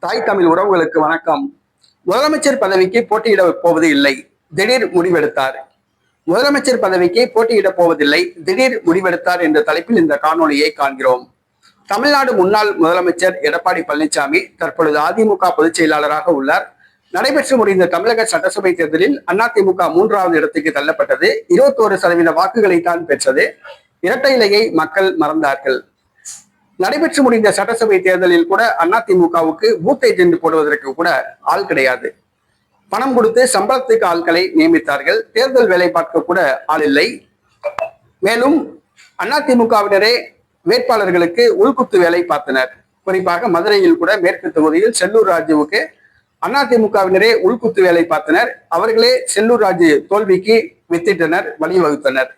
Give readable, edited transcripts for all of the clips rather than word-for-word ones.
தாய் தமிழ் உறவுகளுக்கு வணக்கம். முதலமைச்சர் பதவிக்கு போட்டியிட போவது இல்லை, திடீர் முடிவெடுத்தார். முதலமைச்சர் பதவிக்கு போட்டியிட போவதில்லை, திடீர் முடிவெடுத்தார் என்ற தலைப்பில் இந்த காணொலியை காண்கிறோம். தமிழ்நாடு முன்னாள் முதலமைச்சர் எடப்பாடி பழனிசாமி தற்பொழுது அதிமுக பொதுச் செயலாளராக உள்ளார். நடைபெற்று முடிந்த தமிழக சட்டசபை தேர்தலில் அதிமுக 3வது இடத்துக்கு தள்ளப்பட்டது. 21% வாக்குகளை தான் பெற்றது. இரட்டை இலையை மக்கள் மறந்தார்கள். நடைபெற்று முடிந்த சட்டசபை தேர்தலில் கூட அதிமுகவுக்கு பூத் ஏஜென்ட் போடுவதற்கு கூட ஆள் கிடையாது. பணம் கொடுத்து சம்பளத்துக்கு ஆட்களை நியமித்தார்கள். தேர்தல் வேலை பார்க்க கூட ஆள் இல்லை. மேலும் அதிமுகவினரே வேட்பாளர்களுக்கு உள்குத்து வேலை பார்த்தனர். குறிப்பாக மதுரையில் கூட மேற்கு தொகுதியில் செல்லூர் ராஜுவுக்கு அதிமுகவினரே உள்குத்து வேலை பார்த்தனர். அவர்களே செல்லூர் ராஜு தோல்விக்கு வித்திட்டனர், வழிவகுத்தனர்.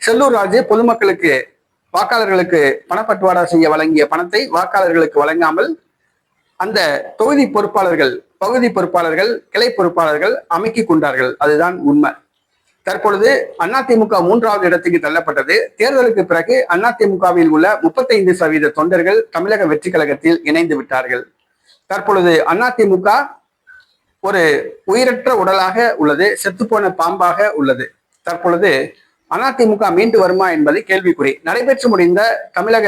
செல்லூர் ராஜு பொதுமக்களுக்கு வாக்காளர்களுக்கு பணப்பட்டுவாடா செய்ய வழங்கிய பணத்தை வாக்காளர்களுக்கு வழங்காமல் அந்த தொகுதி பொறுப்பாளர்கள், பகுதி பொறுப்பாளர்கள், கிளை பொறுப்பாளர்கள் அமைக்கிக் கொண்டார்கள். அதுதான் உண்மை. தற்பொழுது அதிமுக 3வது இடத்துக்கு தள்ளப்பட்டது. தேர்தலுக்கு பிறகு அதிமுகவில் உள்ள 35% தொண்டர்கள் தமிழக வெற்றி கழகத்தில் இணைந்து விட்டார்கள். தற்பொழுது அதிமுக ஒரு உயிரற்ற உடலாக உள்ளது, செத்துப்போன பாம்பாக உள்ளது. தற்பொழுது அதிமுக மீண்டு வருமா என்பது கேள்விக்குறி. நடைபெற்று முடிந்த தமிழக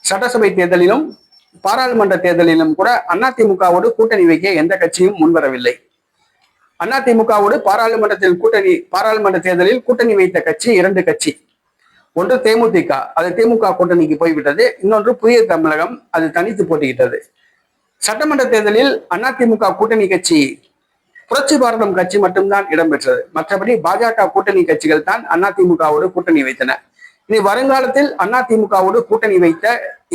சட்டசபை தேர்தலிலும் பாராளுமன்ற தேர்தலிலும் கூட அதிமுகவோடு கூட்டணி வைக்க எந்த கட்சியும் முன்வரவில்லை. அதிமுகவோடு பாராளுமன்ற தேர்தலில் கூட்டணி வைத்த கட்சி 2 கட்சி. ஒன்று தேமுதிக, அது திமுக கூட்டணிக்கு போய்விட்டது. இன்னொன்று புதிய தமிழகம், அது தனித்து போட்டியிட்டது. சட்டமன்ற தேர்தலில் அதிமுக கூட்டணி கட்சி புரட்சி பாரதம் கட்சி மட்டும்தான் இடம்பெற்றது. மற்றபடி பாஜக கூட்டணி கட்சிகள் தான் அதிமுகவோடு கூட்டணி வைத்தன. இனி வருங்காலத்தில் அதிமுகவோடு கூட்டணி வைத்த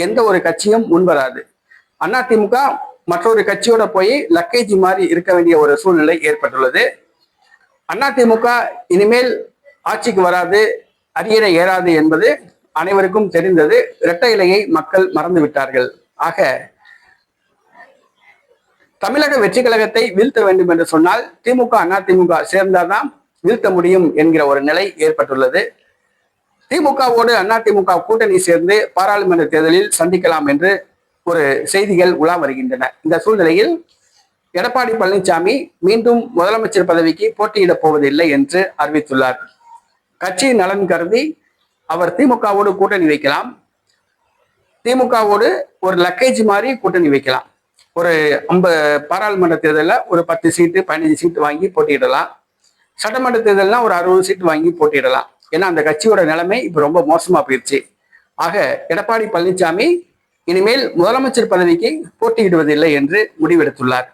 எந்த ஒரு கட்சியும் முன்வராது. அதிமுக மற்றொரு கட்சியோட போய் லக்கேஜி மாதிரி இருக்க வேண்டிய ஒரு சூழ்நிலை ஏற்பட்டுள்ளது. அதிமுக இனிமேல் ஆட்சிக்கு வராது, அரியணை ஏறாது என்பது அனைவருக்கும் தெரிந்தது. இரட்டை இலையை மக்கள் மறந்து விட்டார்கள். ஆக தமிழக வெற்றி கழகத்தை வீழ்த்த வேண்டும் என்று சொன்னால் திமுக அதிமுக சேர்ந்தாதான் வீழ்த்த முடியும் என்கிற ஒரு நிலை ஏற்பட்டுள்ளது. திமுகவோடு அதிமுக கூட்டணி சேர்ந்து பாராளுமன்ற தேர்தலில் சந்திக்கலாம் என்று ஒரு செய்திகள் உலா வருகின்றன. இந்த சூழ்நிலையில் எடப்பாடி பழனிசாமி மீண்டும் முதலமைச்சர் பதவிக்கு போட்டியிடப் போவதில்லை என்று அறிவித்துள்ளார். கட்சியின் நலன் கருதி அவர் திமுகவோடு கூட்டணி வைக்கலாம். திமுகவோடு ஒரு லக்கேஜ் மாதிரி கூட்டணி வைக்கலாம். ஒரு பாராளுமன்ற தேர்தலில் ஒரு 10 சீட்டு 15 சீட்டு வாங்கி போட்டியிடலாம். சட்டமன்ற தேர்தலில் ஒரு 60 சீட்டு வாங்கி போட்டியிடலாம். ஏன்னா அந்த கட்சியோட நிலைமை இப்போ ரொம்ப மோசமா போயிடுச்சு. ஆக எடப்பாடி பழனிசாமி இனிமேல் முதலமைச்சர் பதவிக்கு போட்டியிடுவதில்லை என்று முடிவெடுத்துள்ளார்.